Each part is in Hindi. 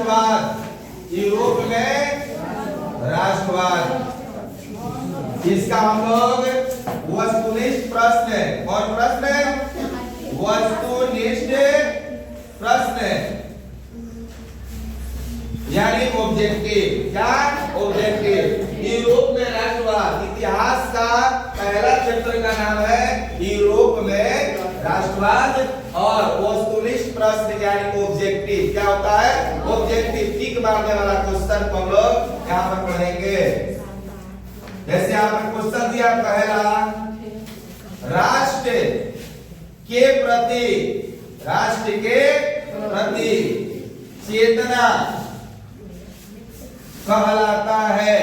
राष्ट्रवाद, यूरोप में राष्ट्रवाद। इसका हम लोग वस्तुनिष्ठ प्रश्न, कौन प्रश्न है? वस्तुनिष्ठ प्रश्न, यानी ऑब्जेक्टिव। क्या? ऑब्जेक्टिव। यूरोप में राष्ट्रवाद, इतिहास का पहला चैप्टर का नाम है यूरोप में राष्ट्रवाद। और वस्तुनिष्ठ प्रश्न यानी ऑब्जेक्टिव। क्या होता है? ऑब्जेक्टिव, टिक मारने वाला क्वेश्चन को हम लोग यहाँ पर पढ़ेंगे। जैसे यहाँ पर क्वेश्चन दिया पहला, राष्ट्र के प्रति, राष्ट्र के प्रति चेतना कहलाता है।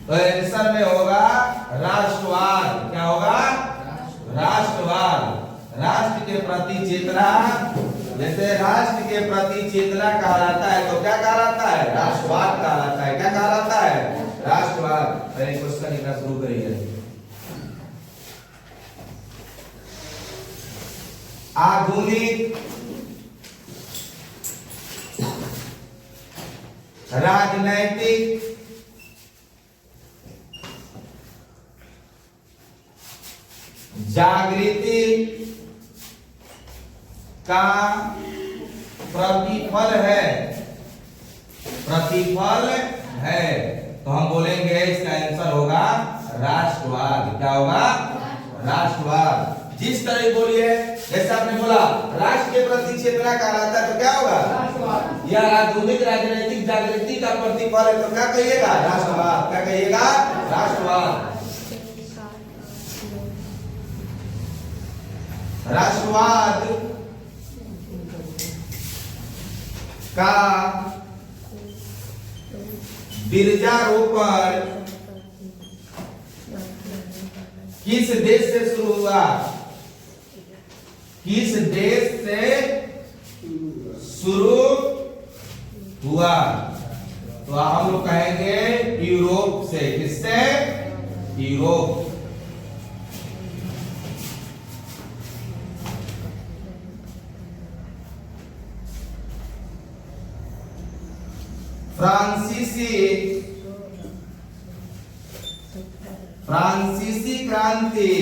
तो आंसर में होगा राष्ट्रवाद। क्या होगा? राष्ट्रवाद। राष्ट्र के प्रति चेतना, जैसे राष्ट्र के प्रति चेतना कहलाता है तो क्या कहलाता है? राष्ट्रवाद कहलाता है। क्या कहलाता है? राष्ट्रवाद। पहले क्वेश्चन लिखना शुरू करिए। आधुनिक राजनैतिक जागृति का प्रतिफल है, प्रतिफल है। तो हम बोलेंगे इसका आंसर होगा राष्ट्रवाद। क्या होगा? राष्ट्रवाद। जिस तरह बोलिए, जैसे आपने बोला राष्ट्र के प्रति चेतना कहलाता है तो क्या होगा? या आधुनिक राजनीतिक जागृति का प्रतिफल है तो क्या कहिएगा? राष्ट्रवाद। क्या कहिएगा? राष्ट्रवाद। राष्ट्रवाद का बीजारोपण किस देश से शुरू हुआ? किस देश से शुरू हुआ? तो हम लोग कहेंगे यूरोप से। किससे? यूरोप। फ्रांसीसी क्रांति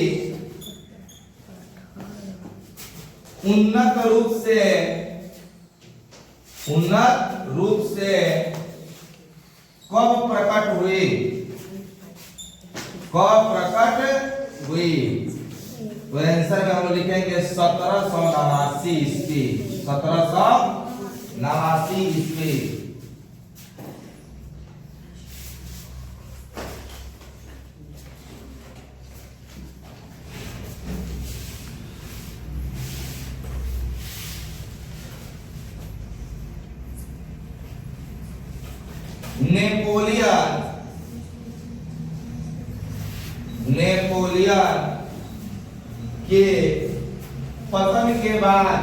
उन्नत रूप से कब प्रकट हुई? कब प्रकट हुई? तो आंसर में हम लोग लिखेंगे 1789 ईस्वी। 1789 ईस्वी। नेपोलियन के पतन के बाद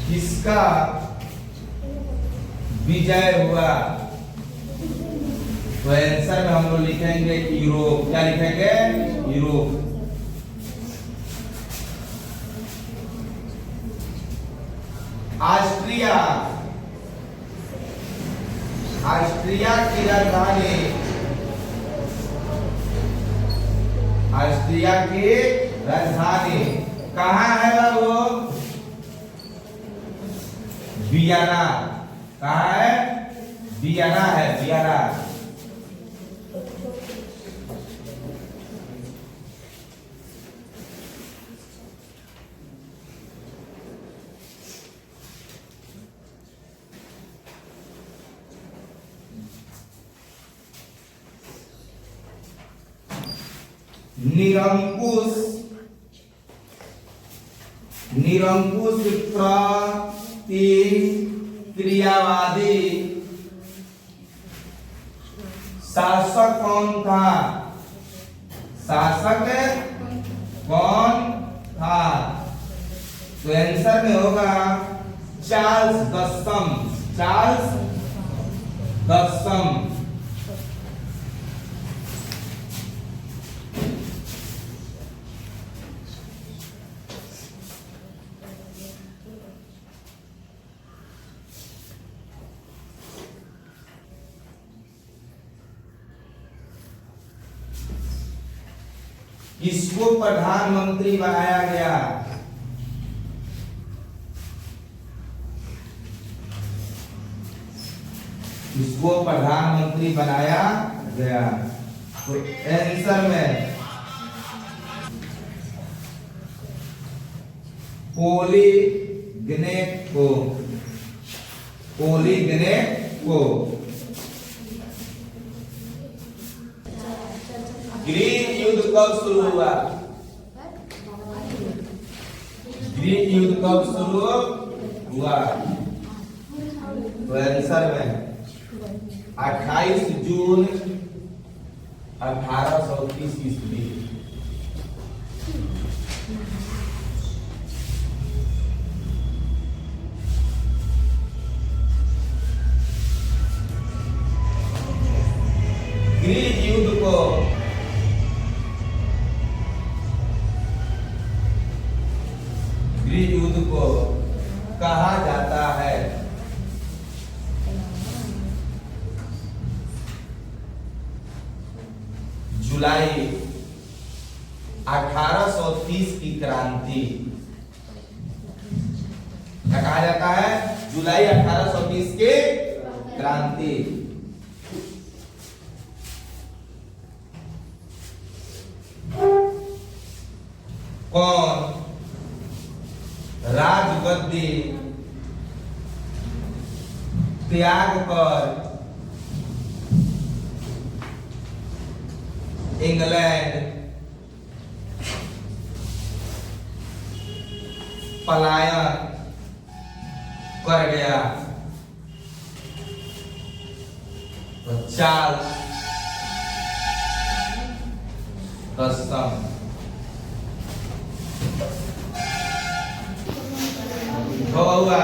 किसका विजय हुआ? तो आंसर में हम लोग लिखेंगे यूरोप। क्या लिखेंगे? यूरोप। ऑस्ट्रिया, ऑस्ट्रिया की राजधानी, ऑस्ट्रिया की राजधानी कहाँ है वो? वियना। कहाँ है? वियना है, वियना। निरंकुश प्रतिक्रियावादी शासक कौन था? शासक कौन था? तो आंसर में होगा चार्ल्स दसम। चार्ल्स दसम। किसको प्रधानमंत्री बनाया गया? किसको प्रधानमंत्री बनाया गया? तो आंसर में पॉलीग्नेट को, पॉलीग्नेट को। ग्रीक युद्ध कब शुरू हुआ? ग्रीक युद्ध कब शुरू हुआ? तो आंसर में 28 जून 1830 ईस्वी। ग्रीक युद्ध को ग्रीक युद्ध को कहा जाता है जुलाई 1830 की क्रांति। क्या कहा जाता है? जुलाई 1830 की क्रांति। कौन राजगद्दी त्याग कर इंग्लैंड पलायन कर गया? तो चार्ल्स दस्तम। हुआ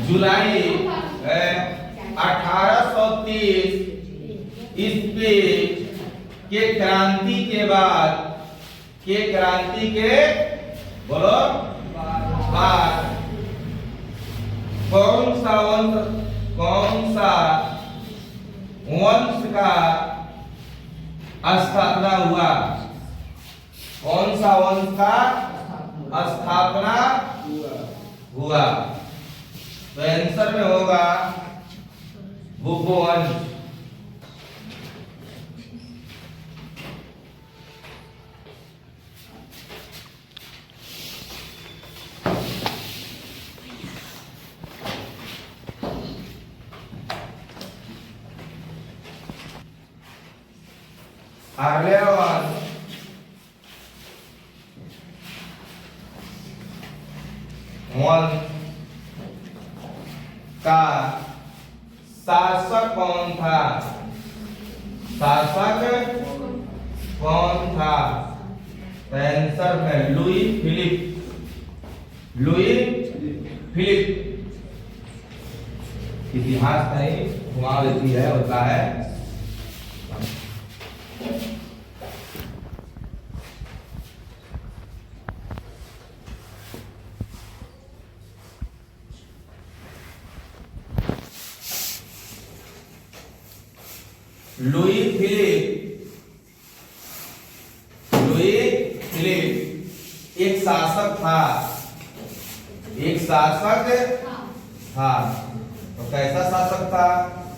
जुलाई 1830 ईस्वी के क्रांति के बाद, बोलो बाद कौन सा वंश का स्थापना हुआ? कौन सा वंश का स्थापना हुआ? तो आंसर में होगा बुब्बो वंश। आर्यवन वंश का शासक कौन था? शासक कौन था? आंसर में लुई फिलिप। इतिहास नहीं घुमा देती है, होता है। लुई फिलिप एक शासक था, तो कैसा शासक था?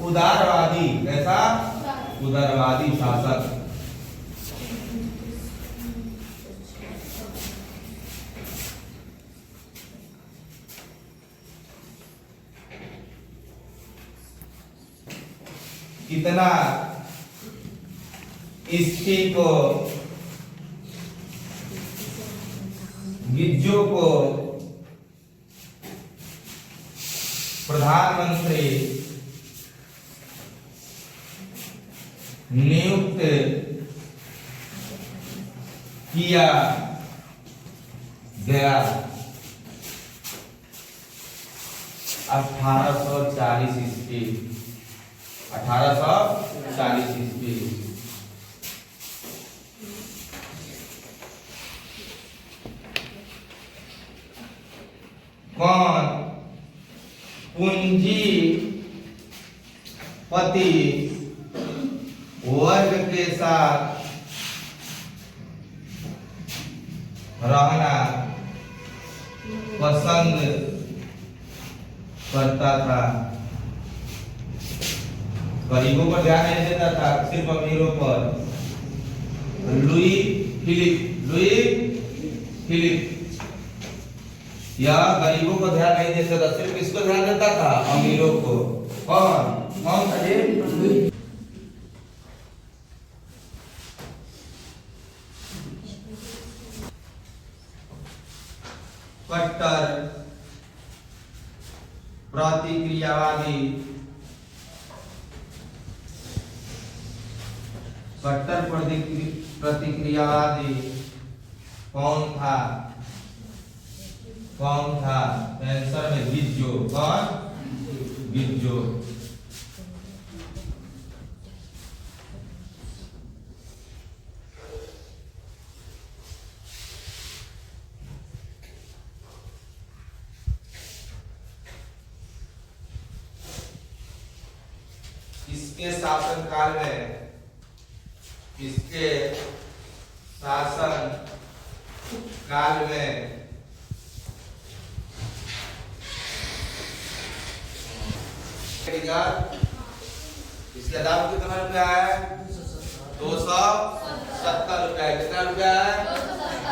उदारवादी। कैसा? उदारवादी शासक। कितना इसकी को गिज्जो को प्रधानमंत्री नियुक्त किया गया 1840 ईस्वी। 1840 ईस्वी। कौन पूंजीपति वर्ग के साथ रहना पसंद करता था, गरीबों पर ध्यान नहीं देता था, सिर्फ अमीरों पर। लुई फिलिप या गरीबों को ध्यान नहीं देता था, सिर्फ किसको ध्यान देता था? अमीरों को। कौन था ये? कट्टर प्रतिक्रियावादी। कट्टर प्रतिक्रियावादी कौन था? आंसर में गिज्जो। कौन? गिज्जो। इसके शासन काल में इसका दाम कितना रुपया है? 270 रुपया। कितना रुपया है?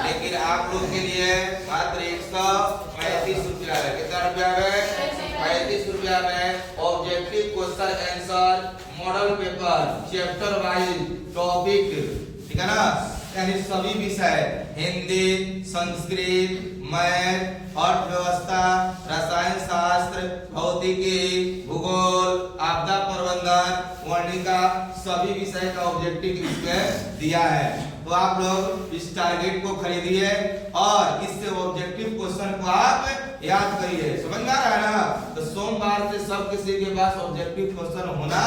लेकिन आप लोग के लिए मात्र 135 रुपया है। कितना रुपया है? 35 रुपया में objective question answer model paper chapter wise topic, ठीक है ना, यानी सभी विषय हिंदी, संस्कृत, मैथ, अर्थव्यवस्था, रसायन शास्त्र, भौतिकी, भूगोल, आपदा प्रबंधन, वर्णिका, सभी विषय का ऑब्जेक्टिव इसमें दिया है। तो आप लोग इस टारगेट को खरीदिए और इससे ऑब्जेक्टिव क्वेश्चन को आप याद करिए। समझ में आ रहा है ना? तो सोमवार से सब किसी के पास ऑब्जेक्टिव क्वेश्चन होना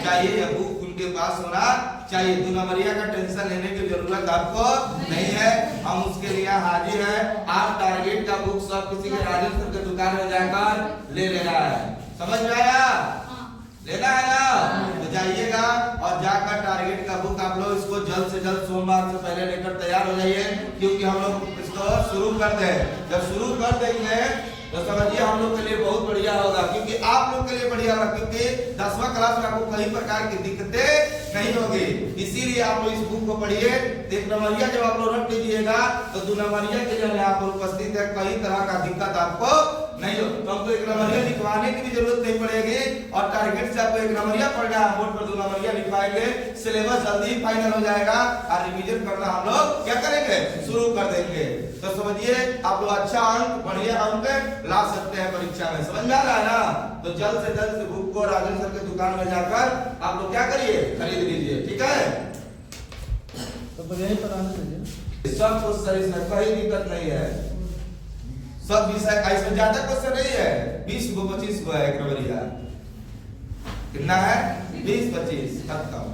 चाहिए या बुक उनके पास होना चाहिए। 2 नंबरिया का टेंशन लेने की जरूरत आपको नहीं है, हम उसके लिए हाजिर हैं। आप टारगेट का बुक सब किसी के राजेंद्र के दुकान में जाकर ले लेना है। समझ में आया? लेना है ना? तो जाइएगा और जाकर टारगेट का बुक आप लोग इसको जल्द से जल्द सोमवार से पहले लेकर तैयार हो जाइए, क्योंकि हम लोग इसको शुरू कर दें। जब शुरू कर देंगे तो समझिए हम लोग के लिए बहुत बढ़िया होगा, क्योंकि आप लोग के लिए बढ़िया होगा, क्योंकि 10वां क्लास में आपको कई प्रकार की दिक्कतें नहीं होगी। इसीलिए आप लोग इस बुक को पढ़िए। 1 नंबरिया जब आप लोग रख लीजिएगा तो 2 नंबरिया के जब यहाँ पर उपस्थित है कई तरह का दिक्कत आपको नहीं हो, तो हमको 1 नंबरिया लिखवाने की भी जरूरत नहीं पड़ेगी और टारगेट से आपको 1 नंबरिया पढ़ना है, बोर्ड पर 2 नंबरिया लिखवाएंगे, सिलेबस जल्दी फाइनल हो जाएगा और रिवीजन करना हम लोग क्या करेंगे? शुरू कर देंगे। तो समझिए आप लोग अच्छा अंक, बढ़िया अंक ला सकते हैं परीक्षा में। समझ में आ रहा है ना? तो जल्द से जल्द बुक को राजन सर के दुकान में जाकर आप लोग क्या करिए? खरीद लीजिए, ठीक है? तो यही पर आने दीजिए। सब क्वेश्चन इसमें कोई दिक्कत नहीं है, सब विषय इसमें ज्यादा क्वेश्चन नहीं है, 20 को 25 को है। एक नंबरिया कितना है? 20 25 खत्म।